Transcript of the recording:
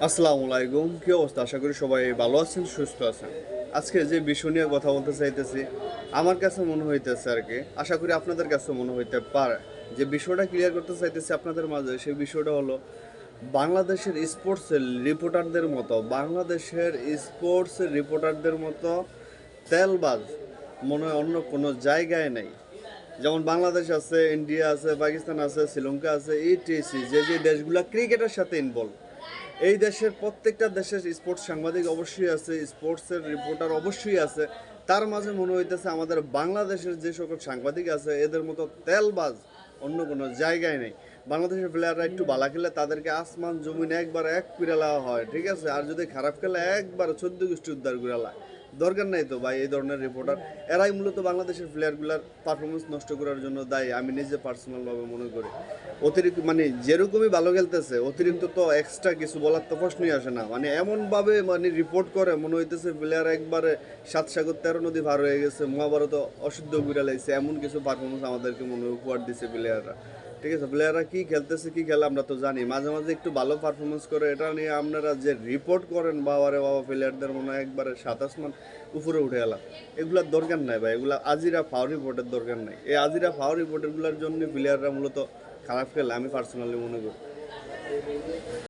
আসসালামু আলাইকুম, কি অবস্থা? আশা করি সবাই ভালো আছেন, সুস্থ আছেন। আজকে যে বিষয় নিয়ে কথা বলতে চাইতেছি, আমার কাছে মনে হইতেছে আর কি, আশা করি আপনাদের কাছে মনে হইতে পারে, যে বিষয়টা ক্লিয়ার করতে চাইতেছি আপনাদের মাঝে, সেই বিষয়টা হলো বাংলাদেশের স্পোর্টসের রিপোর্টারদের মতো, তেলবাজ মনে হয় অন্য কোনো জায়গায় নেই। যেমন বাংলাদেশ আছে, ইন্ডিয়া আছে, পাকিস্তান আছে, শ্রীলঙ্কা আছে, ইটিসি, যে যে দেশগুলো ক্রিকেটের সাথে ইনভলভ, এই দেশের প্রত্যেকটা দেশের স্পোর্টস সাংবাদিক অবশ্যই আছে, স্পোর্টসের রিপোর্টার অবশ্যই আছে। তার মাঝে মনে হইতেছে আমাদের বাংলাদেশের যে সকল সাংবাদিক আছে এদের মতো তেলবাজ অন্য কোনো জায়গায় নেই। বাংলাদেশের প্লেয়াররা একটু ভালো খেলে তাদেরকে আসমান জমিন একবার এক পিরালা হয়, ঠিক আছে, আর যদি খারাপ খেলে একবার 14 গোষ্ঠী উদ্ধার করালা। দরকার নাই তো ভাই এই ধরনের রিপোর্টার। এরাই মূলত বাংলাদেশের প্লেয়ারগুলার পারফরমেন্স নষ্ট করার জন্য দায়ী, আমি নিজে পার্সোনালভাবে মনে করি। অতিরিক্ত মানে যেরকমই ভালো খেলতেছে, অতিরিক্ত তো এক্সট্রা কিছু বলার তো প্রশ্নই আসে না। মানে এমনভাবে মানে রিপোর্ট করে মনে হইতেছে প্লেয়ার একবারে 7 সাগর 13 নদী পার হয়ে গেছে, মহাভারত অশুদ্ধ ঘুরে লাগছে, এমন কিছু পারফরমেন্স আমাদেরকে মনে উপহার দিছে প্লেয়াররা। ঠিক আছে, প্লেয়াররা কি খেলতেছে কি খেলে আমরা তো জানি, মাঝে মাঝে একটু ভালো পারফরমেন্স করে, এটা নিয়ে আপনারা যে রিপোর্ট করেন বাবারে বাবা, প্লেয়ারদের মনে হয় একবারে 7 আসমান উপরে উঠে এলাম। এগুলার দরকার নাই ভাই, এগুলা আজিরা ফাউল রিপোর্টের দরকার নাই। এই আজিরা ফাউল রিপোর্টেরগুলোর জন্য প্লেয়াররা মূলত খারাপ খেলে, আমি পার্সোনালি মনে করি।